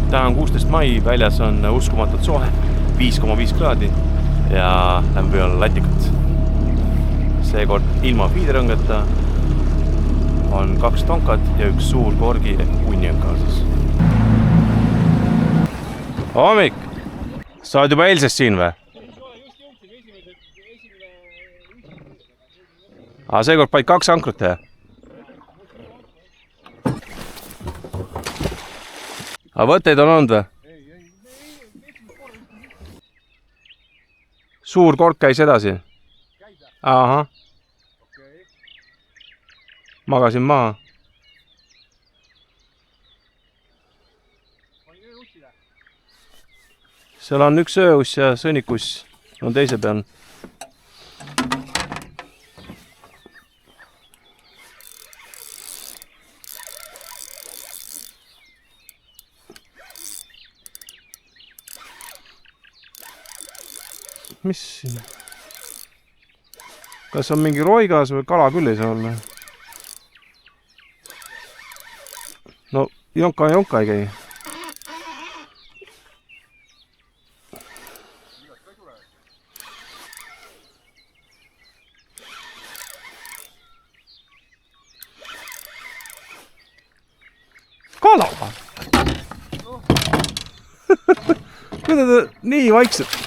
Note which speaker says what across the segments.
Speaker 1: Täna on 16. mai, väljas on uskumatult soe, 5,5 kraadi ja lähme peale latikat. Seekord ilma fiiderõngeta on 2 tonkat ja 1 suur korgi ehk punni on kaasas. Hommik! Sa oled juba eilsest siin või? Seekord paid 2 ankrut, jah? Võtteid on olnud või? Suur kork käis edasi? Ahah. Magasin maha. Seal on 1 ööuss ja sõnnikuss on teise peal. Mis siin? Kas on mingi roigas või kala küll ei saa olla? No jonka ei käi. Kala! Kuidas ta nii vaikselt?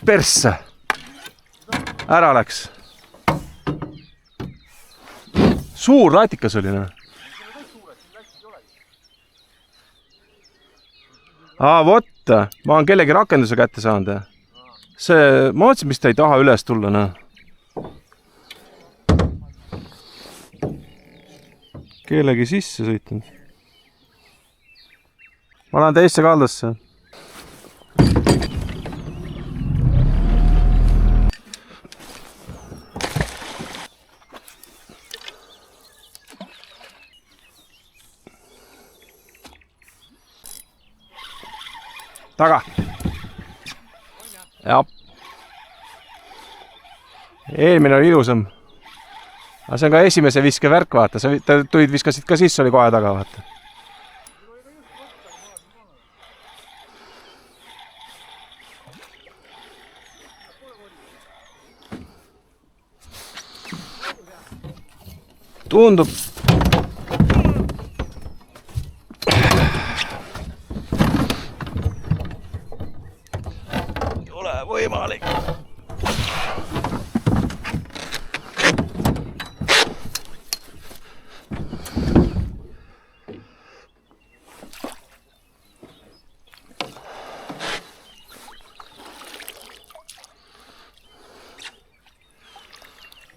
Speaker 1: Persse! Ära läks. Suur latikas oli, näe. Vot, ma olen kellegi rakenduse kätte saanud. Ma mõtlesin, mis ta ei taha üles tulla, näe. Kellegi sisse sõitnud. Ma lähen teisse kaldasse. Taga. Jah. Eelmine oli ilusam. Aga see on ka esimese viske värk, vaata. Sa tulid viskasid ka sisse, oli kohe taga, vaata. Tundub. Ei ole võimalik.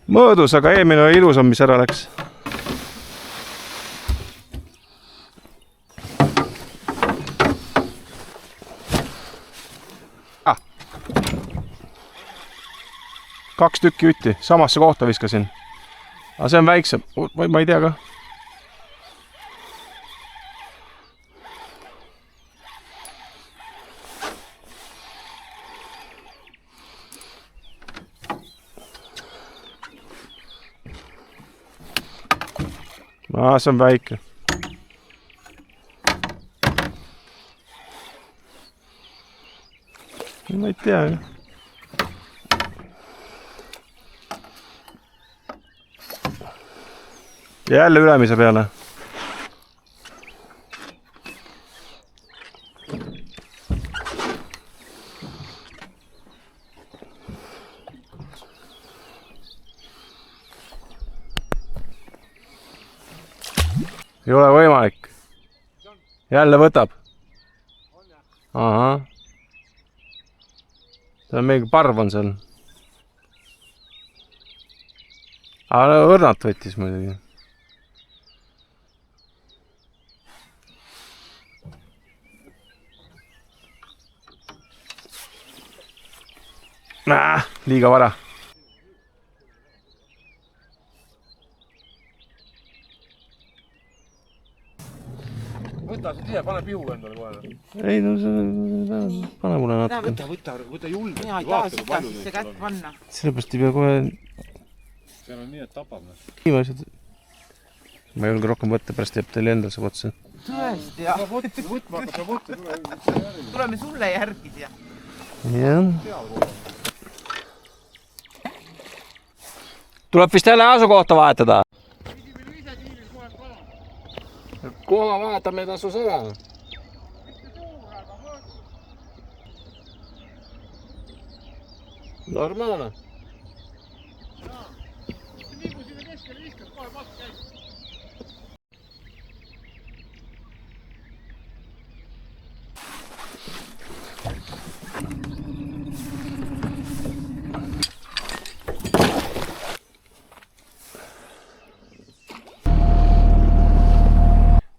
Speaker 1: Mõõdus, aga eelmine oli ilusam, mis ära läks. Kaks tükki ütti, samasse kohta viskasin. Aga see on väiksem, ma ei tea ka. See on väike. Ma ei tea. Jälle ülemise peale. Ei ole võimalik. Jälle võtab. Ahah. See on mingi parv on seal. Aga õrnalt võttis muidugi. Liiga vara.
Speaker 2: Võta see tea, pane pihu endale kohe.
Speaker 1: Ei, no pane mulle natuke.
Speaker 2: Võta julge.
Speaker 3: Mina ei taha seda kätt panna.
Speaker 1: Sellepärast ei pea kohe
Speaker 2: Seal on nii, et tapab.
Speaker 1: Viimased. Ma ei julge rohkem võtta, pärast jääb teile endal saab otsa.
Speaker 3: Tõesti, jah.
Speaker 2: Võtma hakkas ja võtta.
Speaker 3: Tuleme sulle järgi siia.
Speaker 1: Jah.
Speaker 4: Tuleb vist jälle asukohta vahetada. Koha vahetame tasus ära. Normaalne.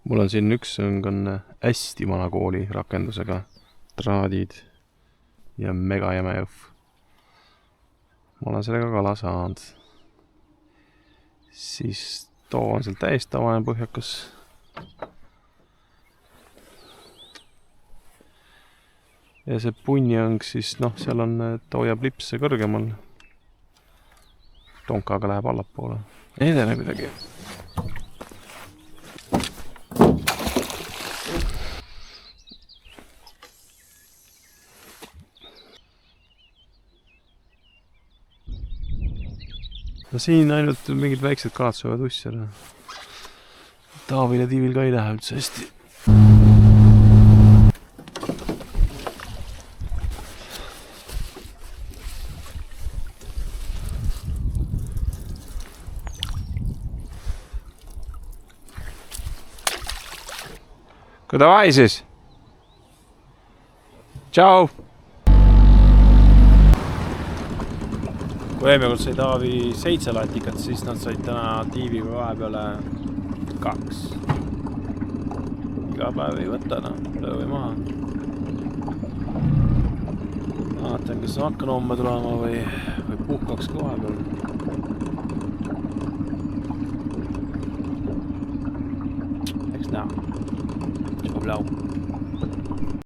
Speaker 1: Mul on siin üks on hästi vana kooli rakendusega traadid ja mega jäme jõhv. Ma olen sellega kala saanud. Siis too on seal täiesti tavaline põhjakas. Ja see punjang siis, seal on, ta hoiab lipse kõrgemal. Tonkaga läheb allapoole. Ei tee midagi. No siin ainult mingid väiksed kalad söövad ussi ära. Taavil ja Tiivil ka ei lähe üldse hästi. Kui davai siis! Tšau! Kui eelmine kord sai Taavi 7 latikat, siis nad said täna Tiiviga vahepeale 2. Iga päev ei võta, löövi maha. Vaatan, kas hakkan homme tulema või puhkaks ka vahepeal. Eks näha. Tšau, blau.